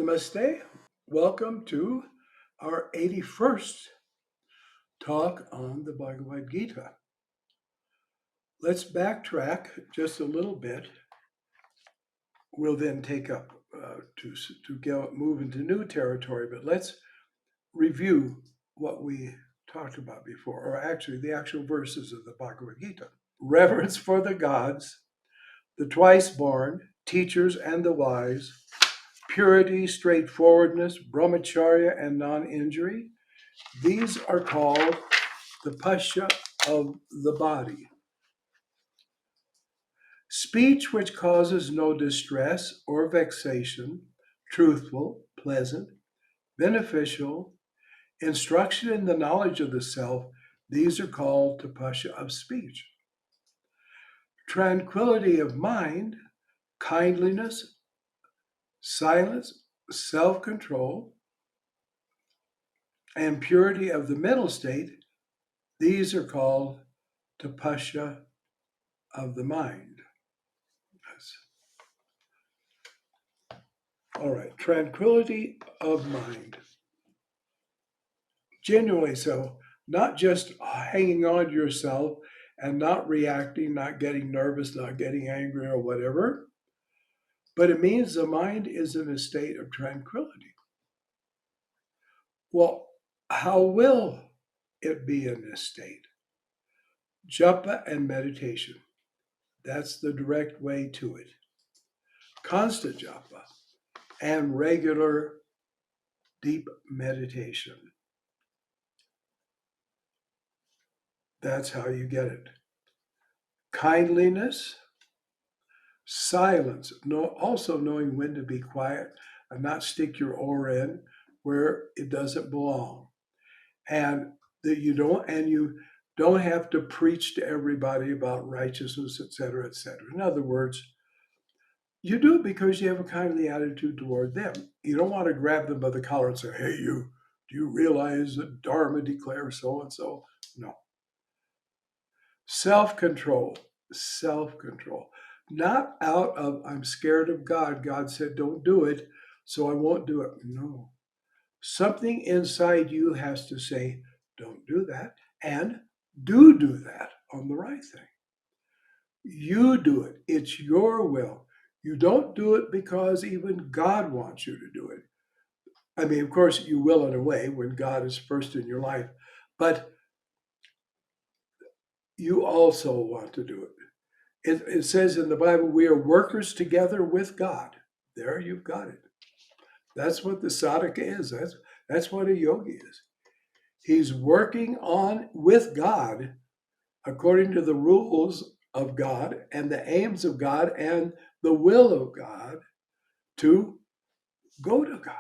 Namaste. Welcome to our 81st talk on the Bhagavad Gita. Let's backtrack just a little bit. We'll then take up move into new territory, but let's review what we talked about before, or actually the actual verses of the Bhagavad Gita. Reverence for the gods, the twice born, teachers and the wise, purity, straightforwardness, brahmacharya, and non-injury. These are called the Tapasya of the body. Speech which causes no distress or vexation, truthful, pleasant, beneficial, instruction in the knowledge of the self, these are called Tapasya of speech. Tranquility of mind, kindliness, silence, self-control, and purity of the mental state, these are called Tapasya of the mind. Yes. All right, tranquility of mind. Genuinely so, not just hanging on to yourself and not reacting, not getting nervous, not getting angry or whatever, but it means the mind is in a state of tranquility. Well, how will it be in this state? Japa and meditation. That's the direct way to it. Constant japa and regular deep meditation. That's how you get it. Kindliness, silence, also knowing when to be quiet and not stick your oar in where it doesn't belong. And that you don't have to preach to everybody about righteousness, etc., etc. In other words, you do it because you have a kindly attitude toward them. You don't want to grab them by the collar and say, hey, do you realize that Dharma declares so and so? No. Self-control. Not out of, I'm scared of God. God said, don't do it, so I won't do it. No. Something inside you has to say, don't do that, and do that on the right thing. You do it. It's your will. You don't do it because even God wants you to do it. I mean, of course, you will in a way when God is first in your life, but you also want to do it. It says in the Bible, we are workers together with God. There you've got it. That's what the sadhaka is. That's what a yogi is. He's working on with God according to the rules of God and the aims of God and the will of God to go to God.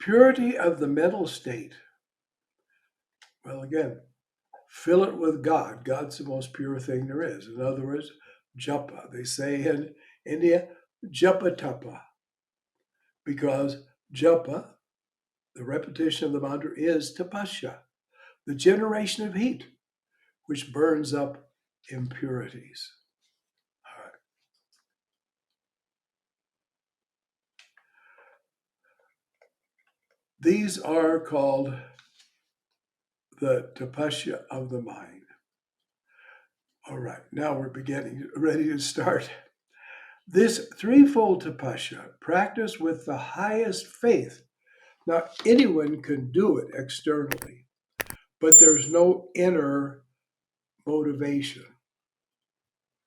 Purity of the mental state. Well, again, fill it with God. God's the most pure thing there is. In other words, japa. They say in India, japa tapa. Because japa, the repetition of the mantra, is tapasya, the generation of heat, which burns up impurities. All right. These are called the tapasya of the mind. All right, now we're ready to start. This threefold tapasya, practiced with the highest faith. Now, anyone can do it externally, but there's no inner motivation.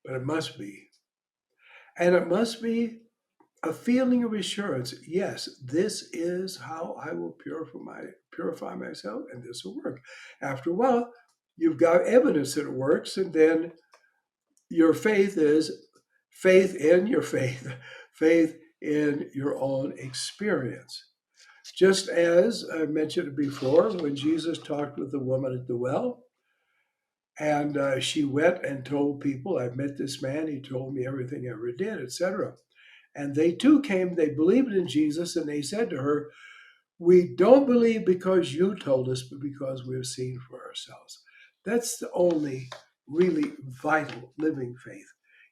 But it must be. And it must be a feeling of assurance. Yes, this is how I will purify myself, and this will work. After a while, you've got evidence that it works, and then your faith is faith in your faith, faith in your own experience. Just as I mentioned before, when Jesus talked with the woman at the well, and she went and told people, I met this man, he told me everything I ever did, etc. And they too came, they believed in Jesus, and they said to her, we don't believe because you told us, but because we've seen for ourselves. That's the only really vital living faith,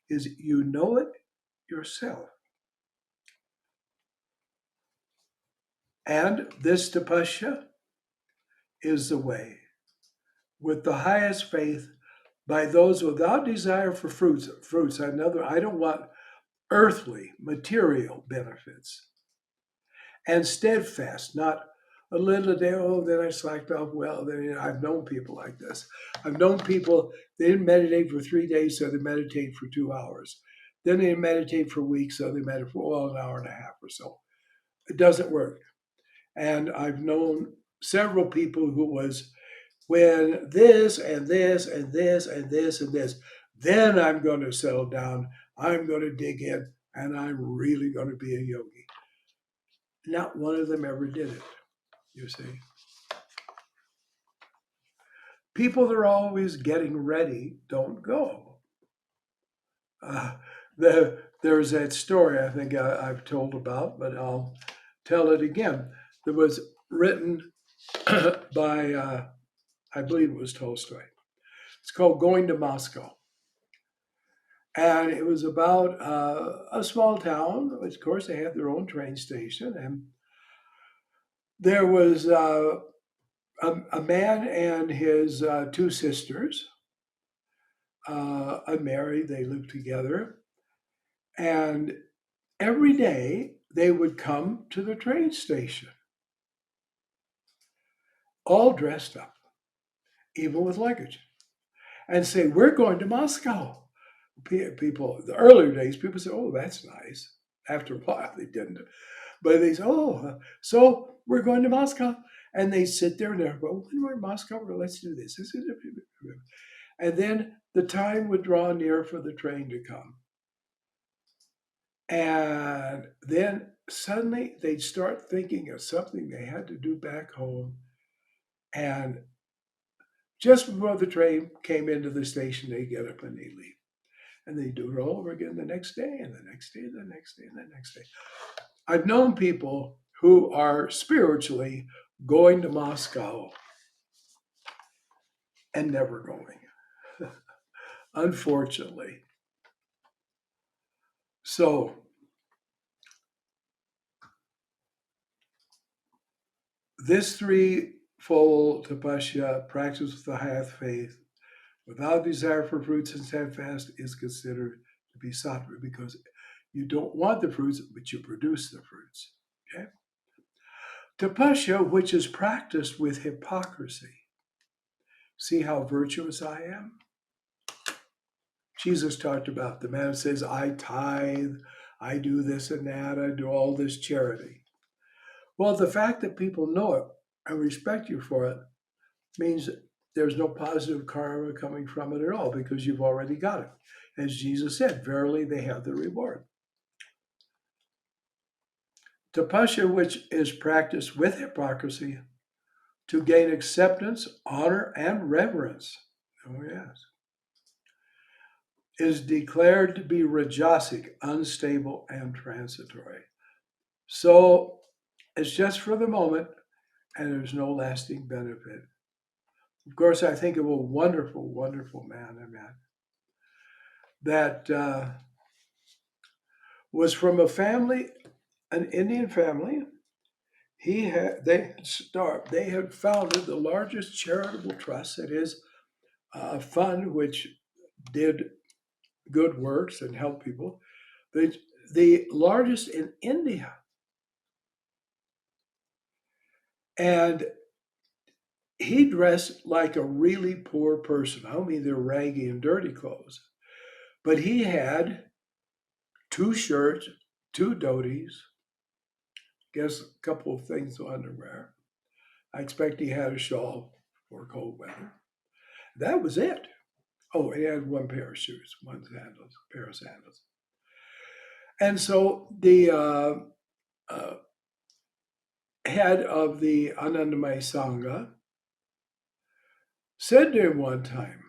is you know it yourself. And this tapasya is the way, with the highest faith, by those without desire for fruits. I don't want earthly, material benefits. And steadfast, not a little day, oh, then I slacked off. Well, then I've known people like this. I've known people, they didn't meditate for 3 days, so they meditate for 2 hours. Then they meditate for weeks, so they meditate for an hour and a half or so. It doesn't work. And I've known several people who was, when this and this and this and this and this, then I'm going to settle down. I'm going to dig in, and I'm really going to be a yogi. Not one of them ever did it, you see. People that are always getting ready don't go. There's that story I think I've told about, but I'll tell it again. That was written by, I believe it was Tolstoy. It's called Going to Moscow. And it was about a small town. Of course, they had their own train station. And there was a man and his 2 sisters, unmarried, they lived together. And every day they would come to the train station, all dressed up, even with luggage, and say, we're going to Moscow. People, the earlier days, people say, oh, that's nice. After a while, they didn't. But they say, oh, so we're going to Moscow. And they sit there and they're, well, when we're in Moscow, well, let's do this. And then the time would draw near for the train to come. And then suddenly they'd start thinking of something they had to do back home. And just before the train came into the station, they get up and they leave. And they do it all over again the next day, and the next day, and the next day, and the next day. I've known people who are spiritually going to Moscow and never going, unfortunately. So this threefold tapasya, practice with the highest faith, without desire for fruits and steadfast, is considered to be sattva, because you don't want the fruits, but you produce the fruits. Okay? Tapasya, which is practiced with hypocrisy. See how virtuous I am? Jesus talked about the man who says, I tithe, I do this and that, I do all this charity. Well, the fact that people know it and respect you for it means there's no positive karma coming from it at all, because you've already got it. As Jesus said, verily they have the reward. Tapasya, which is practiced with hypocrisy to gain acceptance, honor, and reverence. Oh, yes. Is declared to be Rajasic, unstable, and transitory. So it's just for the moment, and there's no lasting benefit. Of course, I think of a wonderful, wonderful man I met that was from a family, an Indian family. They had founded the largest charitable trust, that is a fund which did good works and helped people, the largest in India. And he dressed like a really poor person. I don't mean they're raggy and dirty clothes, but he had 2 shirts, 2 dhotis, guess a couple of things of underwear. I expect he had a shawl for cold weather. That was it. Oh, he had 1 pair of shoes, 1 pair of sandals. And so the head of the Anandamaya Sangha said to him one time,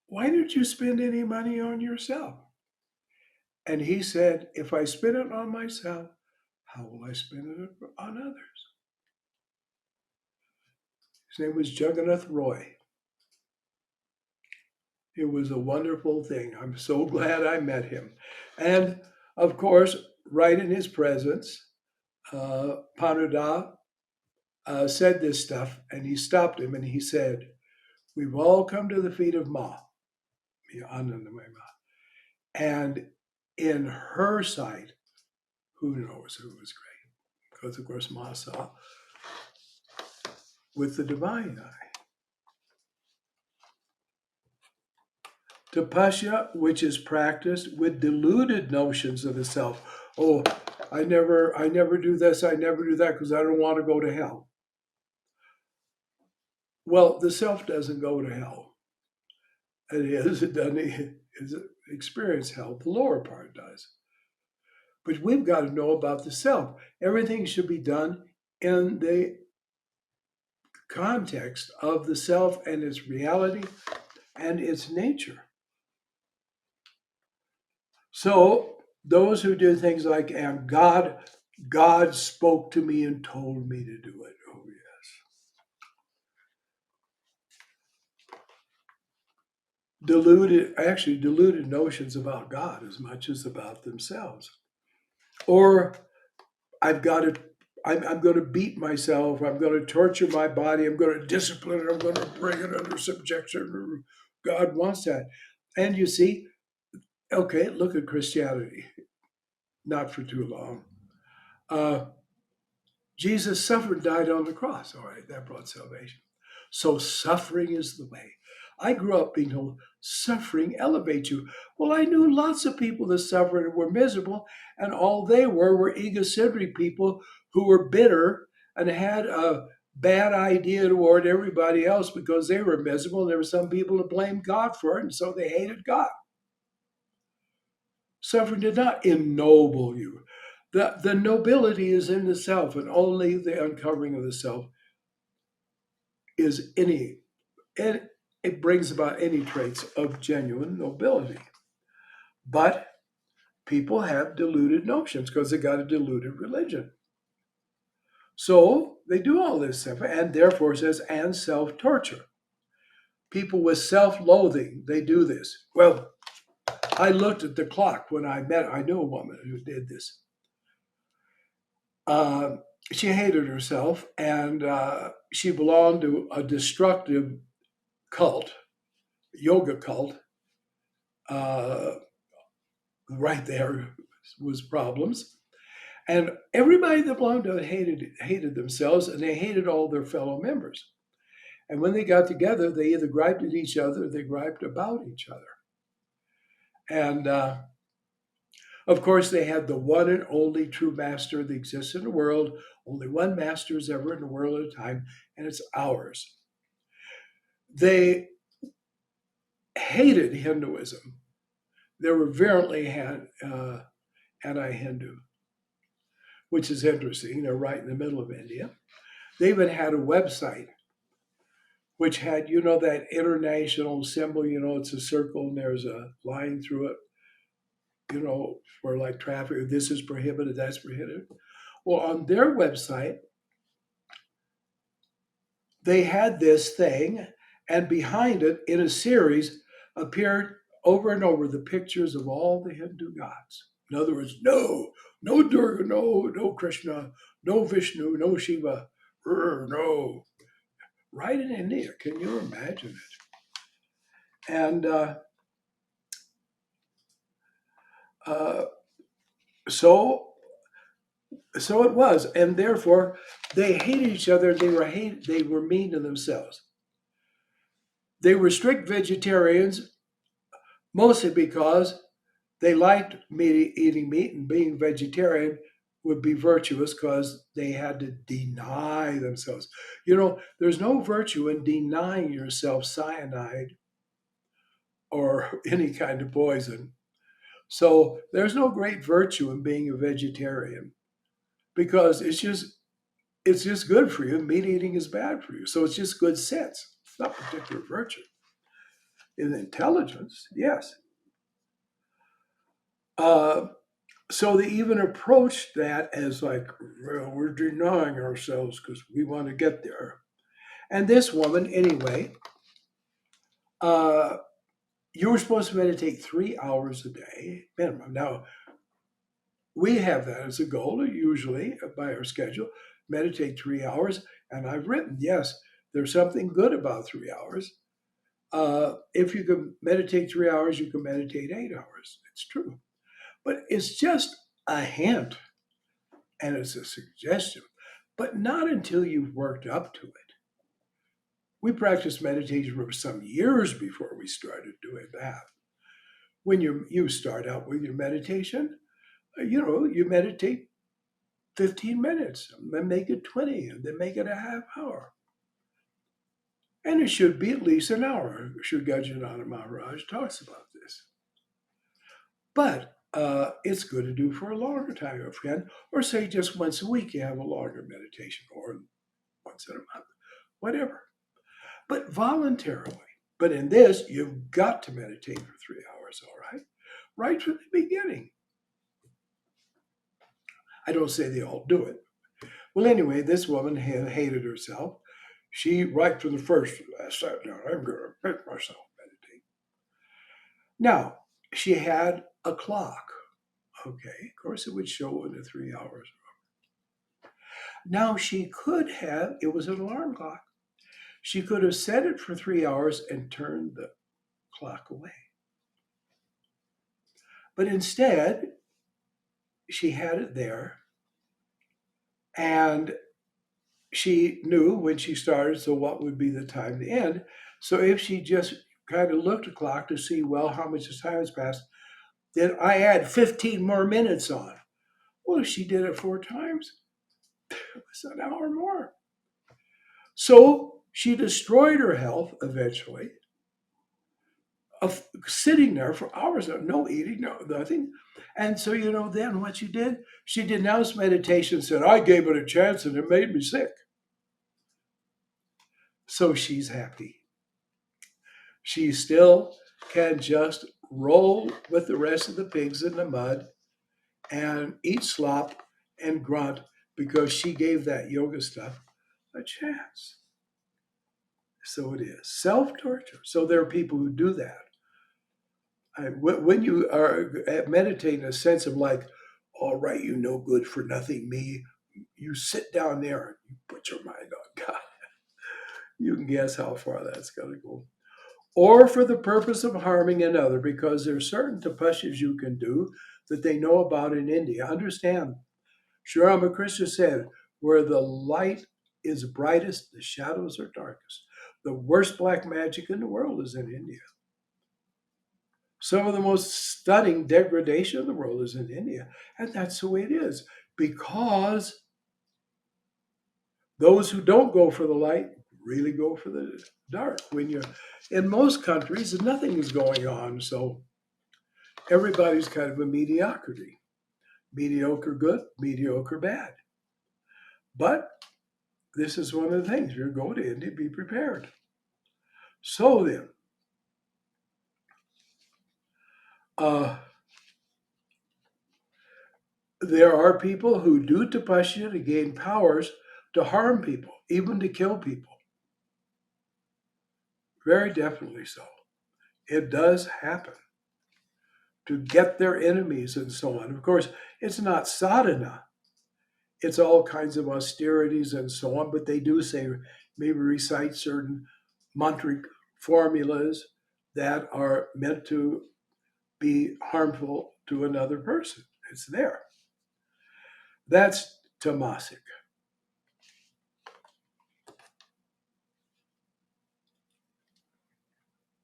why don't you spend any money on yourself? And he said, if I spend it on myself, how will I spend it on others? His name was Jagannath Roy. It was a wonderful thing. I'm so glad I met him. And of course, right in his presence, Panuda said this stuff, and he stopped him and he said, "We've all come to the feet of Ma, Anandamaya Ma, and in her sight, who knows who was great? Because of course Ma saw with the divine eye. Tapasya, which is practiced with deluded notions of the self. Oh, I never do this, I never do that because I don't want to go to hell. Well, the self doesn't go to hell. It doesn't experience hell. The lower part does. But we've got to know about the self. Everything should be done in the context of the self and its reality and its nature. So those who do things like, and God spoke to me and told me to do it. Oh, yes. Deluded notions about God as much as about themselves. Or I'm going to beat myself. I'm going to torture my body. I'm going to discipline it. I'm going to bring it under subjection. God wants that. And you see, okay, look at Christianity. Not for too long. Jesus suffered, died on the cross. All right, that brought salvation. So suffering is the way. I grew up being told suffering elevates you. Well, I knew lots of people that suffered and were miserable, and all they were egocentric people who were bitter and had a bad idea toward everybody else because they were miserable. And there were some people that blamed God for it, and so they hated God. Suffering did not ennoble you. The nobility is in the self, and only the uncovering of the self is and it brings about any traits of genuine nobility. But people have deluded notions because they got a deluded religion. So they do all this stuff, and therefore it says, and self-torture. People with self-loathing, they do this. Well, I looked at the clock when I knew a woman who did this. She hated herself, and she belonged to a destructive cult, yoga cult. Right there was problems, and everybody that belonged to it hated themselves, and they hated all their fellow members. And when they got together, they either griped at each other, or they griped about each other. And of course, they had the one and only true master that exists in the world. Only one master is ever in the world at a time, and it's ours. They hated Hinduism. They were virulently anti-Hindu, which is interesting. They're right in the middle of India. They even had a website which had, that international symbol, it's a circle and there's a line through it, for like traffic, this is prohibited, that's prohibited. Well, on their website, they had this thing, and behind it, in a series, appeared over and over the pictures of all the Hindu gods. In other words, no Durga, no Krishna, no Vishnu, no Shiva, no. Right in India, can you imagine it? And so it was, and therefore they hated each other. They were mean to themselves. They were strict vegetarians, mostly because they liked eating meat, and being vegetarian would be virtuous because they had to deny themselves. There's no virtue in denying yourself cyanide or any kind of poison. So there's no great virtue in being a vegetarian because it's just good for you. Meat eating is bad for you. So it's just good sense. It's not particular virtue. In intelligence, yes. So they even approached that as like, well, we're denying ourselves because we want to get there. And this woman, anyway, you were supposed to meditate 3 hours a day minimum. Now, we have that as a goal, usually by our schedule, meditate 3 hours. And I've written, yes, there's something good about 3 hours. If you can meditate 3 hours, you can meditate 8 hours. It's true. But it's just a hint and it's a suggestion, but not until you've worked up to it. We practiced meditation for some years before we started doing that. When you start out with your meditation, you meditate 15 minutes, then make it 20, and then make it a half hour. And it should be at least an hour. Sri Gajanana Maharaj talks about this. But it's good to do for a longer time if you can, or say just once a week you have a longer meditation, or once in a month, whatever. But voluntarily. But in this, you've got to meditate for 3 hours, all right? Right from the beginning. I don't say they all do it. Well, anyway, this woman hated herself. She, right from the first, I sat down, I'm going to make myself meditate. Now, she had a clock. Okay, of course, it would show in the 3 hours. Now, she could have, it was an alarm clock. She could have set it for 3 hours and turned the clock away. But instead, she had it there, and she knew when she started, so what would be the time to end. So if she just kind of looked at the clock to see, well, how much time has passed, then I add 15 more minutes on. Well, if she did it 4 times, it was an hour more. So she destroyed her health eventually, of sitting there for hours, no eating, no nothing. And so, then what she denounced meditation, said, I gave it a chance and it made me sick. So she's happy. She still can just roll with the rest of the pigs in the mud and eat slop and grunt because she gave that yoga stuff a chance. So it is self-torture. So there are people who do that. When you are meditating, a sense of like, all right, you no good for nothing me, you sit down there and you put your mind on God. You can guess how far that's going to go. Or for the purpose of harming another, because there are certain tapasyas you can do that they know about in India. Understand, Sri Ramakrishna said, where the light is brightest, the shadows are darkest. The worst black magic in the world is in India. Some of the most stunning degradation of the world is in India. And that's the way it is. Because those who don't go for the light really go for the dark. When you're in most countries, nothing is going on. So everybody's kind of a mediocrity. Mediocre good, mediocre bad. But this is one of the things. You're going to India, be prepared. So then, there are people who do tapasya to gain powers to harm people, even to kill people. Very definitely so. It does happen to get their enemies and so on. Of course, it's not sadhana. It's all kinds of austerities and so on, but they do say, maybe recite certain mantric formulas that are meant to be harmful to another person. It's there. That's Tamasic.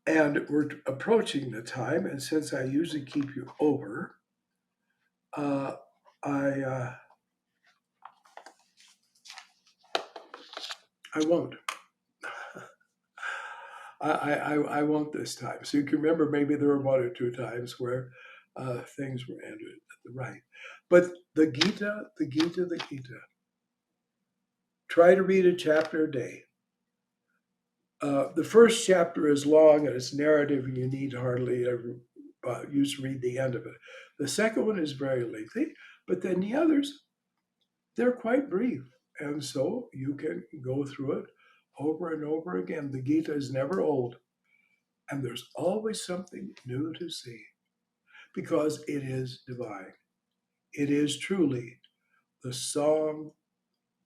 And we're approaching the time, and since I usually keep you over, uh, I won't. I won't this time. So you can remember maybe there were one or two times where things were ended at the right. But the Gita. Try to read a chapter a day. The first chapter is long and it's narrative, and you need hardly ever read the end of it. The second one is very lengthy, but then the others, they're quite brief. And so you can go through it over and over again. The Gita is never old, and there's always something new to see because it is divine. It is truly the song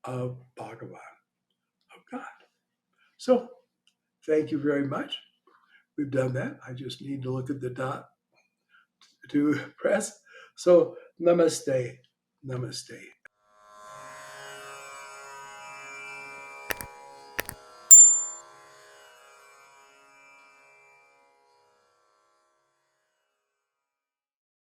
of Bhagavan, of God. So thank you very much. We've done that. I just need to look at the dot to press. So namaste, namaste.